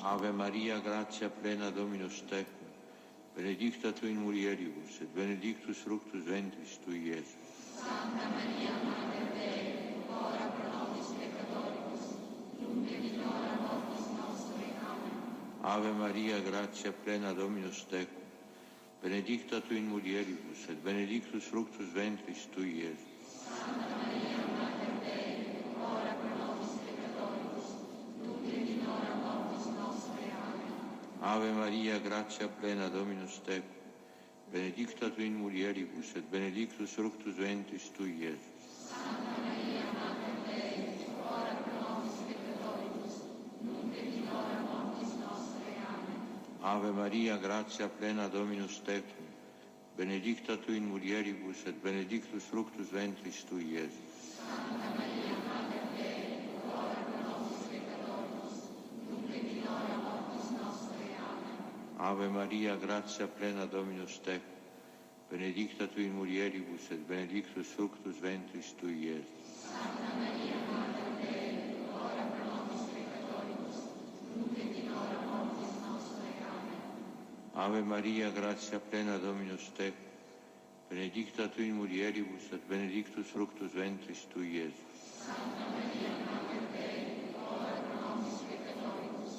Ave Maria, gratia plena Dominus tecum, benedicta tu in mulieribus, et benedictus fructus ventris tui, Iesus. Santa Maria, Mater Dei, ora pro nobis peccatoribus, nunc et in hora mortis nostre. Amen. Ave Maria, gratia plena Dominus tecum, benedicta tu in mulieribus, et benedictus fructus ventris tui, Iesus. Santa Maria, Mater Dei, ora pro nobis peccatoribus, nunc et in hora mortis nostre. Amen. Ave Maria, gratia plena Dominus tecum, benedicta tu in mulieribus, et benedictus fructus ventris tui, Iesus. Santa Maria, Mater Dei, ora pro nobis peccatoribus, nunc et in hora mortis nostre. Amen. Ave Maria, gratia plena Dominus tecum, benedicta tu in mulieribus, et benedictus fructus ventris tui, Iesus. Santa Maria, Mater Dei, ora pro nobis peccatoribus, nunc et in hora mortis nostre. Amen. Ave Maria, gratia plena Dominus tecum, benedicta tu in mulieribus, et benedictus fructus ventris tui, Iesus. Santa Maria, Mater Dei, ora pro nobis peccatoribus, nunc et in hora mortis nostre. Amen. Ave Maria, gratia plena Dominus tecum, benedicta tu in mulieribus, et benedictus fructus ventris tui, Iesus. Santa Maria, Mater Dei, ora pro nobis peccatoribus,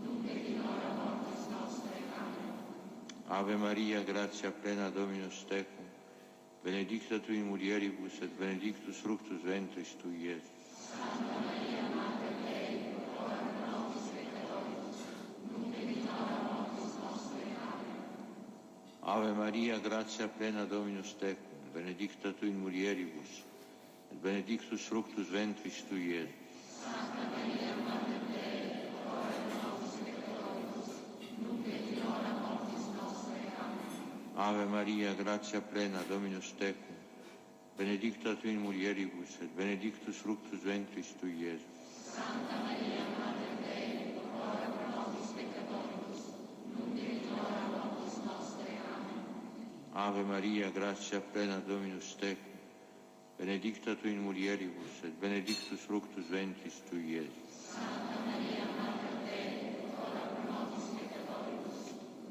nunc et in hora mortis nostre. Amen. Ave Maria, gratia plena Dominus tecum, benedicta tu in mulieribus, et benedictus fructus ventris tui, Iesus. Santa Maria, Mater Dei, ora pro nobis peccatoribus, nunc et in hora mortis nostre. Amen. Ave Maria, gratia plena Dominus tecum, benedicta tu in mulieribus, et benedictus fructus ventris tui, Iesus. Santa Maria, Mater Dei, ora pro nobis peccatoribus, nunc et in hora mortis nostre. Amen. Ave Maria, gratia plena Dominus tecum, benedicta tu in mulieribus, et benedictus fructus ventris tui, Iesus. Santa Maria, Mater Dei, ora pro nobis peccatoribus, nunc et in hora mortis nostre. Amen. Ave Maria, gratia plena Dominus tecum, benedicta tu in mulieribus, et benedictus fructus ventris tui, Iesus. Santa Maria, Mater Dei, ora pro nobis peccatoribus,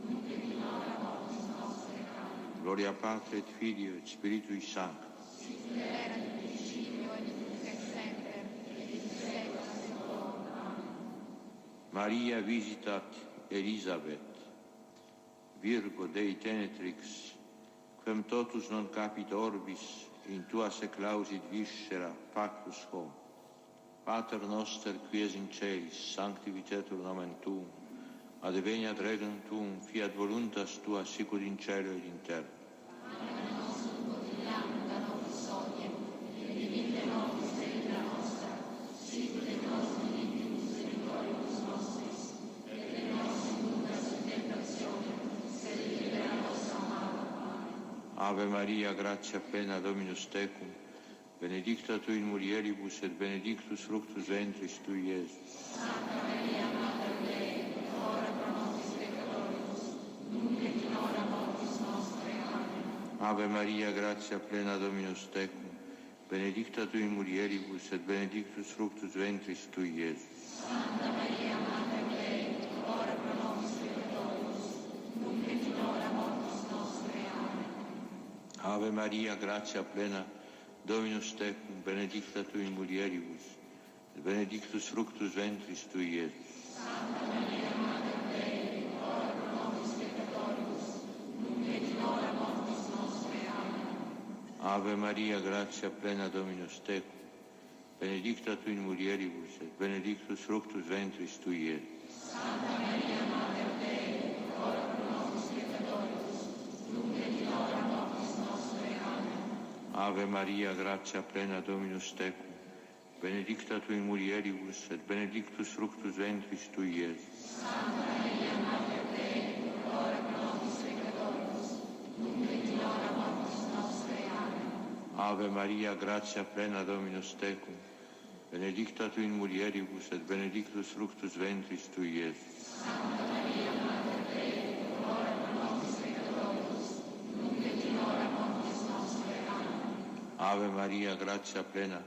nunc et in hora mortis nostre. Amen. Gloria Patri et Filio et Spiritui Sancto. Sic era in principio et nunc et semper, et in saecula saeculorum. Amen. Maria visitat Elisabeth, Virgo Dei tenetrix, quem totus non capit orbis, in tua seclausit viscera pactus hoc. Pater noster, qui es in celis, sanctificetur nomen tuum, adveniat regnum tuum, fiat voluntas tua, sicut in cielo ed in terra. Pane nostrum quotidianum da nobis hodie, et dimitte nobis debita nostra, sicut et nos dimittimus debitoribus nostris, et ne nos inducas in tentationem, sed libera nos a malo. Amen. Ave Maria, gratia plena Dominus tecum, benedicta tu in mulieribus, et benedictus fructus ventris tui, Iesus. Santa Maria, Mater Dei, ora pro nobis peccatoribus, nunc et in hora mortis nostre. Amen. Ave Maria, gratia plena Dominus tecum, benedicta tu in mulieribus, et benedictus fructus ventris tui, Iesus. Santa Maria, Mater Dei, ora pro nobis peccatoribus, nunc et in hora mortis nostre. Amen. Ave Maria, gratia plena Dominus tecum, benedicta tu in mulieribus, et benedictus fructus ventris tui, Iesus. Santa Maria, Mater Dei, ora pro nobis peccatoribus, nunc et in hora mortis nostre. Amen. Ave Maria, gratia plena Dominus tecum, benedicta tu in mulieribus, et benedictus fructus ventris tui, Iesus. Santa Maria, Mater Dei, ora pro nobis peccatoribus, nunc et in hora mortis nostre. Amen. Ave Maria, gratia plena Dominus tecum, benedicta tu in mulieribus, et benedictus fructus ventris tui, Iesus. Santa Maria, Mater Dei, ora pro nobis peccatoribus, nunc et in hora mortis nostre. Amen. Ave Maria, gratia plena Dominus tecum, benedicta tu in mulieribus, et benedictus fructus ventris tui, Iesus. Santa Maria, Mater Dei, ora pro nobis peccatoribus, nunc et in hora mortis nostre. Amen. Ave Maria, gratia plena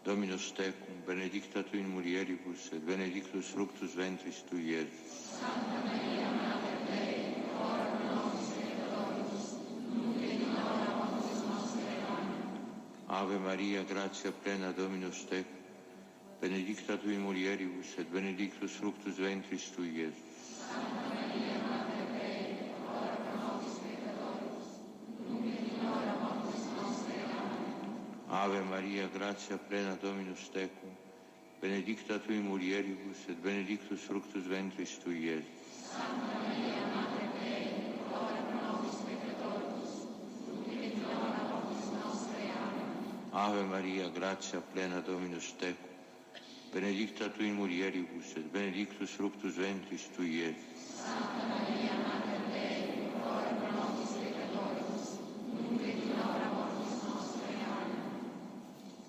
Dominus tecum, benedicta tu in mulieribus, et benedictus fructus ventris tui, Iesus. Santa Maria, Mater Dei, ora pro nobis peccatoribus, nunc et in hora mortis nostre. Amen. Ave Maria, gratia plena, Dominus tecum, benedicta tu in mulieribus, et benedictus fructus ventris tui, Iesus. Santa Maria, Mater Dei, ora pro nobis peccatoribus, nunc et in hora mortis nostre. Amen. Ave Maria, gratia plena, Dominus tecum, benedicta tu in mulieribus, et benedictus fructus ventris tui, Iesus. Santa Maria, Mater Dei, ora pro nobis peccatoribus, nunc et in hora mortis nostre. Amen. Ave Maria, gratia plena, Dominus tecum, benedicta tu in mulieribus, et benedictus fructus ventris tui, Iesus. Santa Maria, Mater Dei, ora pro nobis peccatoribus, nunc et in hora mortis nostre. Amen.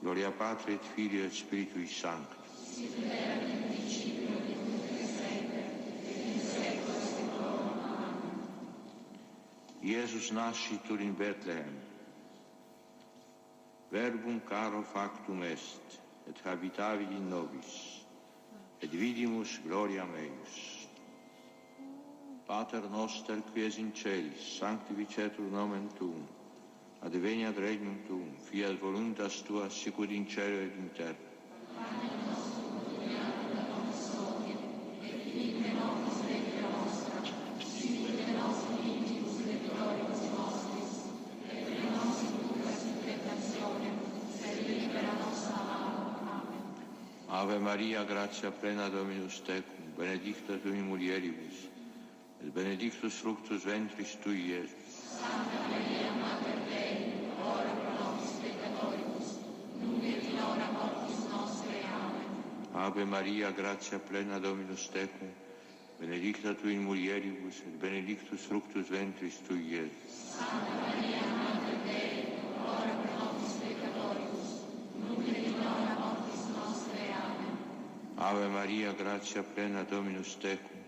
Gloria Patri et Filio et Spiritui Sancto. Sic erat in principio et nunc et semper, et in saecula saeculorum. Amen. Iesus nascitur in Bethlehem. Verbum caro factum est, et habitavit in nobis, et vidimus gloriam eius. Pater noster, qui es in celis, sanctificetur nomen tuum, adveniat regnum tuum, fiat voluntas tua, sicut in cielo et in terra. Panem nostrum quotidianum da nobis hodie, et dimitte nobis debita nostra, sicut et nos dimittimus debitoribus nostris, et ne nos inducas in tentationem, sed libera nos a malo. Amen. Ave Maria, gratia plena, Dominus tecum, benedicta tu in mulieribus, et benedictus fructus ventris tui, Iesus. Santa Maria, Mater Dei, ora pro nobis peccatoribus, nunc et in hora mortis nostre. Amen. Ave Maria, gratia plena, Dominus tecum, benedicta tu in mulieribus, et benedictus fructus ventris tui, Iesus. Santa Maria, Mater Dei, ora pro nobis peccatoribus, nunc et in hora mortis nostre. Amen. Ave Maria, gratia plena, Dominus tecum,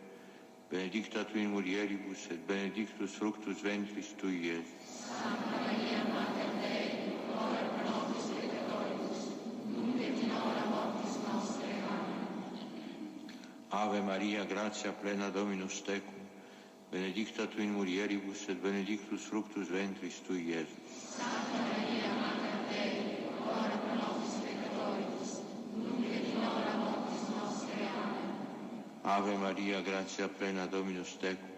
benedicta tu in mulieribus, et benedictus fructus ventris tui, Iesus. Santa Maria, Mater Dei, ora pro nobis peccatoribus, nunc et in hora mortis nostre. Amen. Ave Maria, gratia plena, Dominus tecum, benedicta tu in mulieribus, et benedictus fructus ventris tui, Iesus. Santa Maria, Mater Dei, ora pro nobis peccatoribus, nunc et in hora mortis nostre. Amen. Ave Maria, gratia plena, Dominus tecum,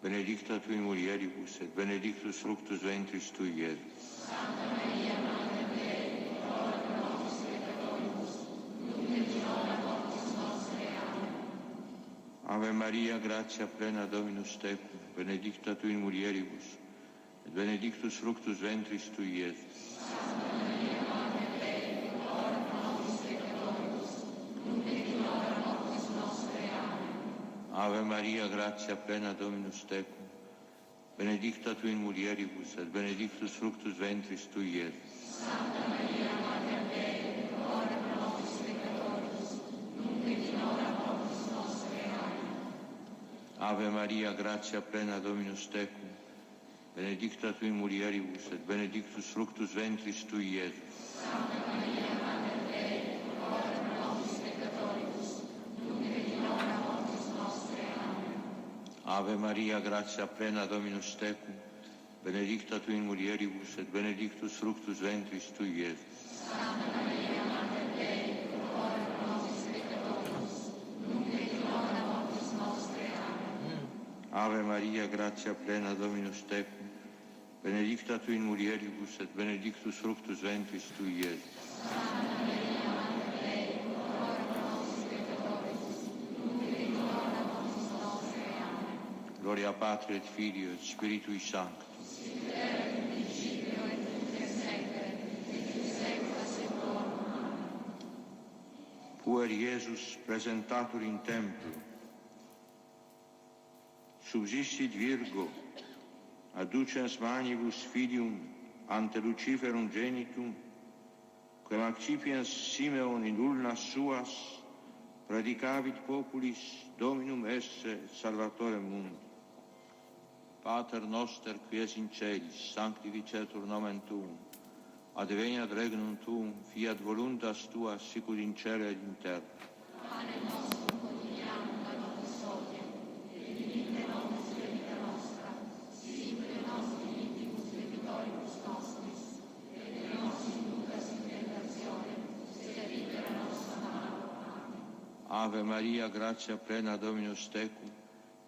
benedicta tu in mulieribus, et benedictus fructus ventris tui, Iesus. Santa Maria, Mater Dei, ora pro nobis peccatoribus, nunc et in hora mortis nostre. Amen. Ave Maria, gratia plena, Dominus tecum, benedicta tu in mulieribus, et benedictus fructus ventris tui, Iesus. Santa Maria, Mater Dei, ora pro nobis peccatoribus, nunc et in hora mortis nostre. Amen. Ave Maria, gratia plena, Dominus tecum, benedicta tu in mulieribus, et benedictus fructus ventris tui, Iesus. Santa Maria, Mater Dei, ora pro nobis peccatoribus, nunc et in hora mortis nostre. Amen. Ave Maria, gratia plena, Dominus tecum, benedicta tu in mulieribus, et benedictus fructus ventris tui, Iesus. Santa Maria, Mater Dei, ora pro nobis peccatoribus, nunc et in hora mortis nostre. Amen. Ave Maria, gratia plena, Dominus tecum, benedicta tu in mulieribus, et benedictus fructus ventris tui, Iesus. Santa Maria, Mater Dei, ora pro nobis peccatoribus, nunc et in hora mortis nostre. Amen. Ave Maria, gratia plena, Dominus tecum, benedicta tu in mulieribus, et benedictus fructus ventris tui, Iesus. Santa Maria, Mater Dei, ora pro nobis peccatoribus, nunc et in hora mortis nostre. Amen. Gloria Patri et Filio et Spiritui Sancto. Sic erat in principio et nunc et semper, et in saecula saeculorum. Amen. Puer Iesus presentatur in templo, subsistit Virgo, adducens manibus filium ante Luciferum genitum, quem accipiens Simeon in ulnas suas, predicavit populis Dominum esse et Salvatorem mundi. Pater noster, qui es in celis, sanctificetur nomen tuum, adveniat regnum tuum, fiat voluntas tua, sicur in cielo ed in terra. Pane nostro quotidiano da nobis hodie, et dimitte nobis debita nostra, sicut et nos dimittimus debitoribus nostris, et ne nos inducas in tentationem, sed libera nos a malo. Amen. Ave Maria, gratia plena, Dominus tecum,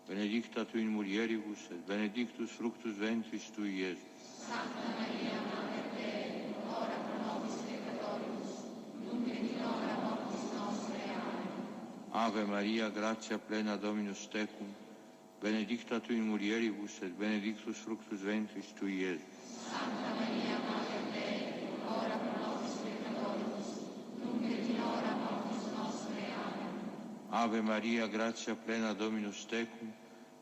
benedicta tu in mulieribus, et benedictus fructus ventris tui, Iesus. Santa Maria, Mater Dei, ora pro nobis peccatoribus, nunc et in hora mortis nostre. Amen. Ave Maria, gratia plena, Dominus tecum, benedicta tu in mulieribus, et benedictus fructus ventris tui, Iesus. Santa Maria, Mater Dei, ora pro nobis peccatoribus, nunc et in hora mortis nostre. Amen. Ave Maria, gratia plena, Dominus tecum,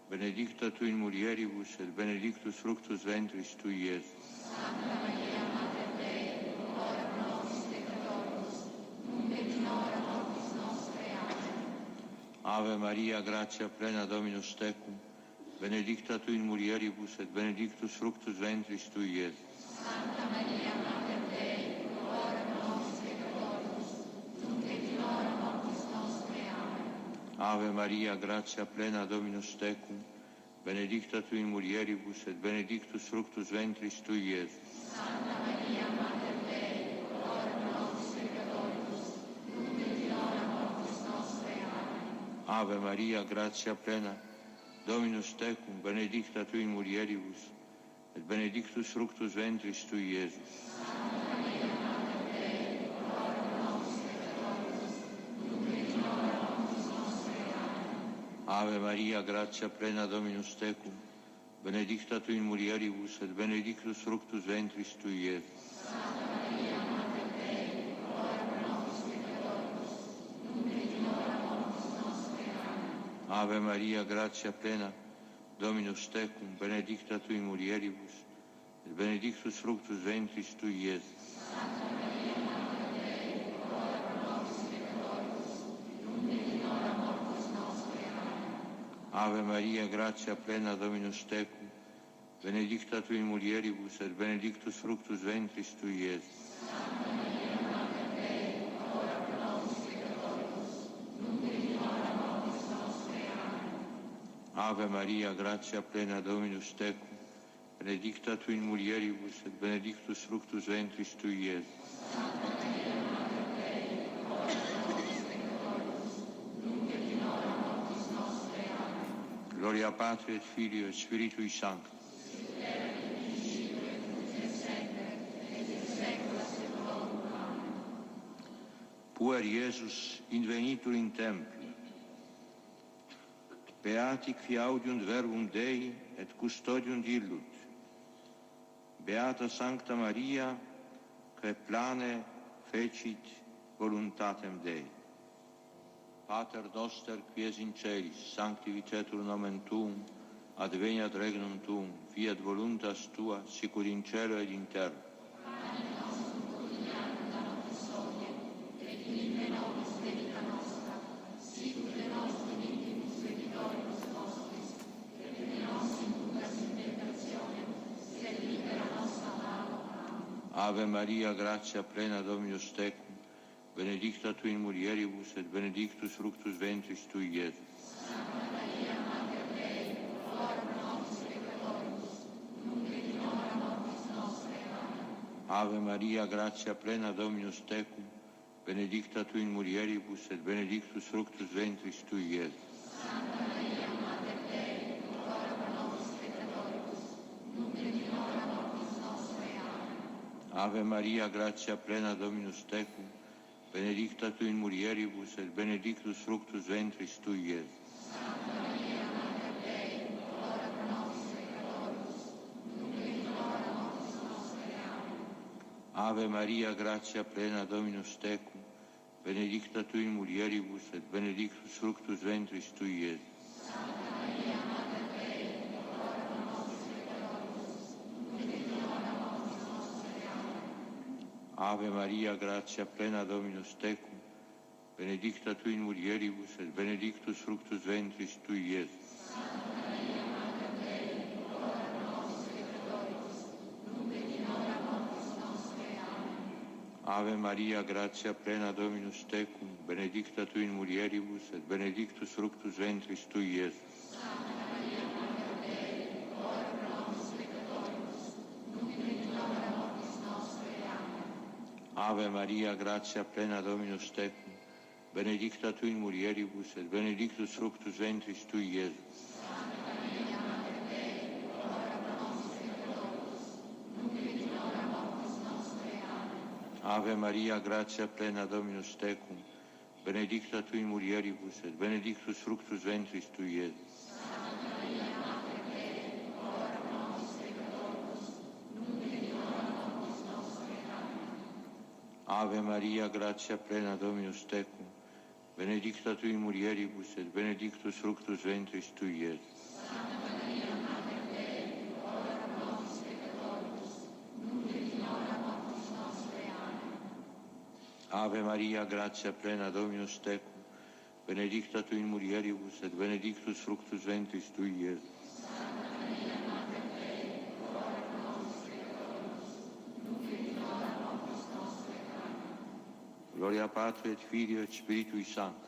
benedicta tu in mulieribus, et benedictus fructus ventris tui, Iesus. Santa Maria, Mater Dei, ora pro nobis peccatoribus, nunc et in hora mortis nostre. Amen. Ave Maria, gratia plena, Dominus tecum, benedicta tu in mulieribus, et benedictus fructus ventris tui, Iesus. Santa Maria, Mater Dei, ora pro nobis peccatoribus, nunc et in hora mortis nostre. Amen. Ave Maria, gratia plena, Dominus tecum, benedicta tu in mulieribus, et benedictus fructus ventris tui, Iesus. Santa Maria, Mater Dei, ora pro nobis peccatoribus, nunc et in hora mortis nostre. Amen. Ave Maria, gratia plena, Dominus tecum, benedicta tu in mulieribus, et benedictus fructus ventris tui, Iesus. Santa Maria, Mater Dei, ora pro nobis peccatoribus, nunc et in hora mortis nostre. Amen. Ave Maria, gratia plena, Dominus tecum, benedicta tu in mulieribus, et benedictus fructus ventris tui, Iesus. Santa Maria, Mater Dei, ora pro nobis peccatoribus, nunc et in hora mortis nostre. Amen. Ave Maria, gratia plena, Dominus tecum, benedicta tu in mulieribus, et benedictus fructus ventris tui, Iesus. Santa Maria, Mater Dei, ora pro nobis peccatoribus, nunc et in hora mortis nostre. Amen. Ave Maria, gratia plena, Dominus tecum, benedicta tu in mulieribus, et benedictus fructus ventris tui, Iesus. Santa Maria, Mater Dei, ora pro nobis peccatoribus, nunc et in hora mortis nostre. Amen. Ave Maria, gratia plena, Dominus tecum, benedicta tu in mulieribus, et benedictus fructus ventris tui, Iesus. Santa Maria, Mater Dei, ora pro nobis peccatoribus, nunc et in hora mortis nostre. Amen. Gloria Patri et Filio et Spiritui Sancto. Puer Iesus invenitur in templi, beati qui audiunt verbum Dei et custodiunt illut, beata Sancta Maria, que plane fecit voluntatem Dei. Pater noster, qui es in celis, sanctificetur nomen Tuum, adveniat regnum Tuum, fiat voluntas Tua, sicur in cielo ed in terra. Pane nostrum quotidianum da nobis hodie, et dimitte nobis debita nostra, sicut et nos dimittimus debitoribus nostris, et ne nos inducas in tentationem, sed libera nos a malo. Amen. Ave Maria, gratia plena, Dominus tecum, benedicta tu in mulieribus, et benedictus fructus ventris tui, Iesus. Santa Maria, Mater Dei, ora pro nobis peccatoribus, nunc et in hora mortis nostre. Amen. Ave Maria, gratia plena, Dominus tecum, benedicta tu in mulieribus, et benedictus fructus ventris tui, Iesus. Santa Maria, Mater Dei, ora pro nobis peccatoribus, nunc et in hora mortis nostre. Amen. Ave Maria, gratia plena, Dominus tecum, benedicta tu in mulieribus, et benedictus fructus ventris tui, Iesus. Santa Maria, Mater Dei, ora pro nobis peccatoribus, nunc et in hora mortis nostre. Amen. Ave Maria, gratia plena, Dominus tecum, benedicta tu in mulieribus, et benedictus fructus ventris tui, Iesus. Santa Maria, Mater Dei, ora pro nobis peccatoribus, nunc et in hora mortis nostre. Amen. Ave Maria, gratia plena, Dominus tecum, benedicta tu in mulieribus, et benedictus fructus ventris tui, Iesus. Santa Maria, Mater Dei, ora pro nobis peccatoribus, nunc et in hora mortis nostre. Amen. Ave Maria, gratia plena Dominus tecum, benedicta tu in mulieribus, et benedictus fructus ventris tui, Iesus. Santa Maria, Mater Dei, ora pro nobis peccatoribus, nunc et in hora mortis nostre. Amen. Ave Maria, gratia plena Dominus tecum, benedicta tu in mulieribus, et benedictus fructus ventris tui, Iesus. Santa Maria, Mater Dei, ora pro nobis peccatoribus, nunc et in hora mortis nostre. Amen. Ave Maria, gratia plena Dominus tecum, benedicta tu in mulieribus, et benedictus fructus ventris tui, Iesus. Santa Maria, Mater Dei, ora pro nobis peccatoribus, nunc et in hora mortis nostre. Amen. Ave Maria, gratia plena Dominus tecum, benedicta tu in mulieribus, et benedictus fructus ventris tui, Iesus. Santa Maria, Mater Dei, ora pro nobis peccatoribus, nunc et in hora mortis nostre. Amen. Ave Maria, gratia plena Dominus tecum, benedicta tu in mulieribus, et benedictus fructus ventris tui, Iesus. Santa Maria, Mater Dei, ora pro nobis peccatoribus, nunc et in hora mortis nostre. Amen. Gloria Patri et Filio et Spiritui Sancto.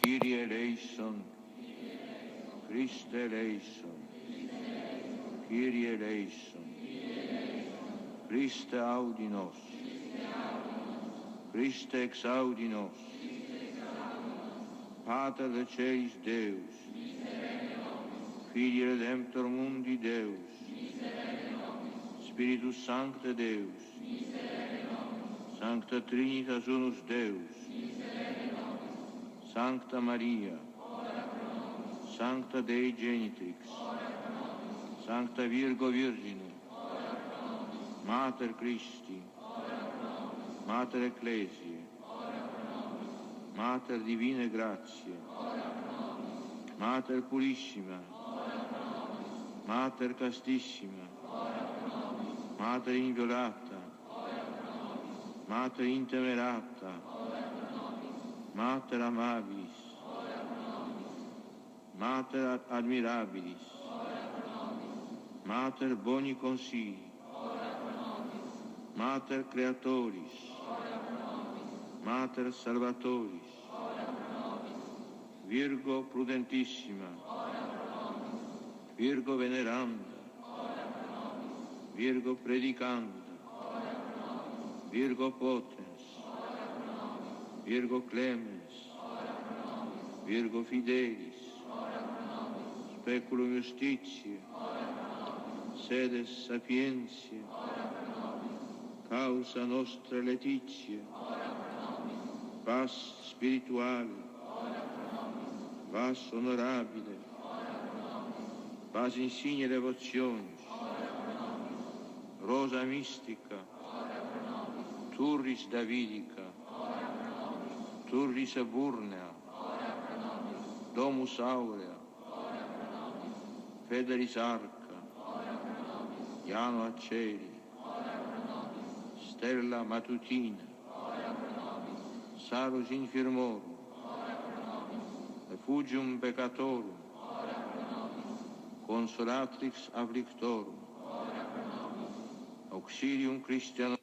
Kyrie eleison, Christe eleison, Kyrie eleison, Christe audi nos, Christe exaudi nos, Pater de Celis Deus, Filii Redemptor Mundi Deus, Spiritus Sancte Deus, Sancta Trinitas Unus Deus, Sancta Maria, Sancta Dei Genitrix, Sancta Virgo Virgine, Mater Christi, Mater Ecclesiae, Mater Divine Grazie, Mater Purissima, Mater Castissima, Mater Inviolata, Mater Intemerata, Mater Amabilis, Mater Admirabilis, Mater Boni Consigli, Mater Creatoris, Mater Salvatoris, Virgo Prudentissima, Virgo Veneranda, Virgo Predicanda, Virgo Potens, Virgo Clemens, Virgo Fidelis, Speculum Justitiae, Sedes Sapientiae, Causa Nostra Laetitia, Vas Spirituale, Vas Honorabile, Vas Insigne Devotionis, Rosa Mystica, Turris Davidica, Turris Eburnea, Domus Aurea, Federis Arca, Iano Aceri, Stella Matutina, Salus Infirmorum, Refugium Peccatorum, Consolatrix Afflictorum, Auxilium Christianorum,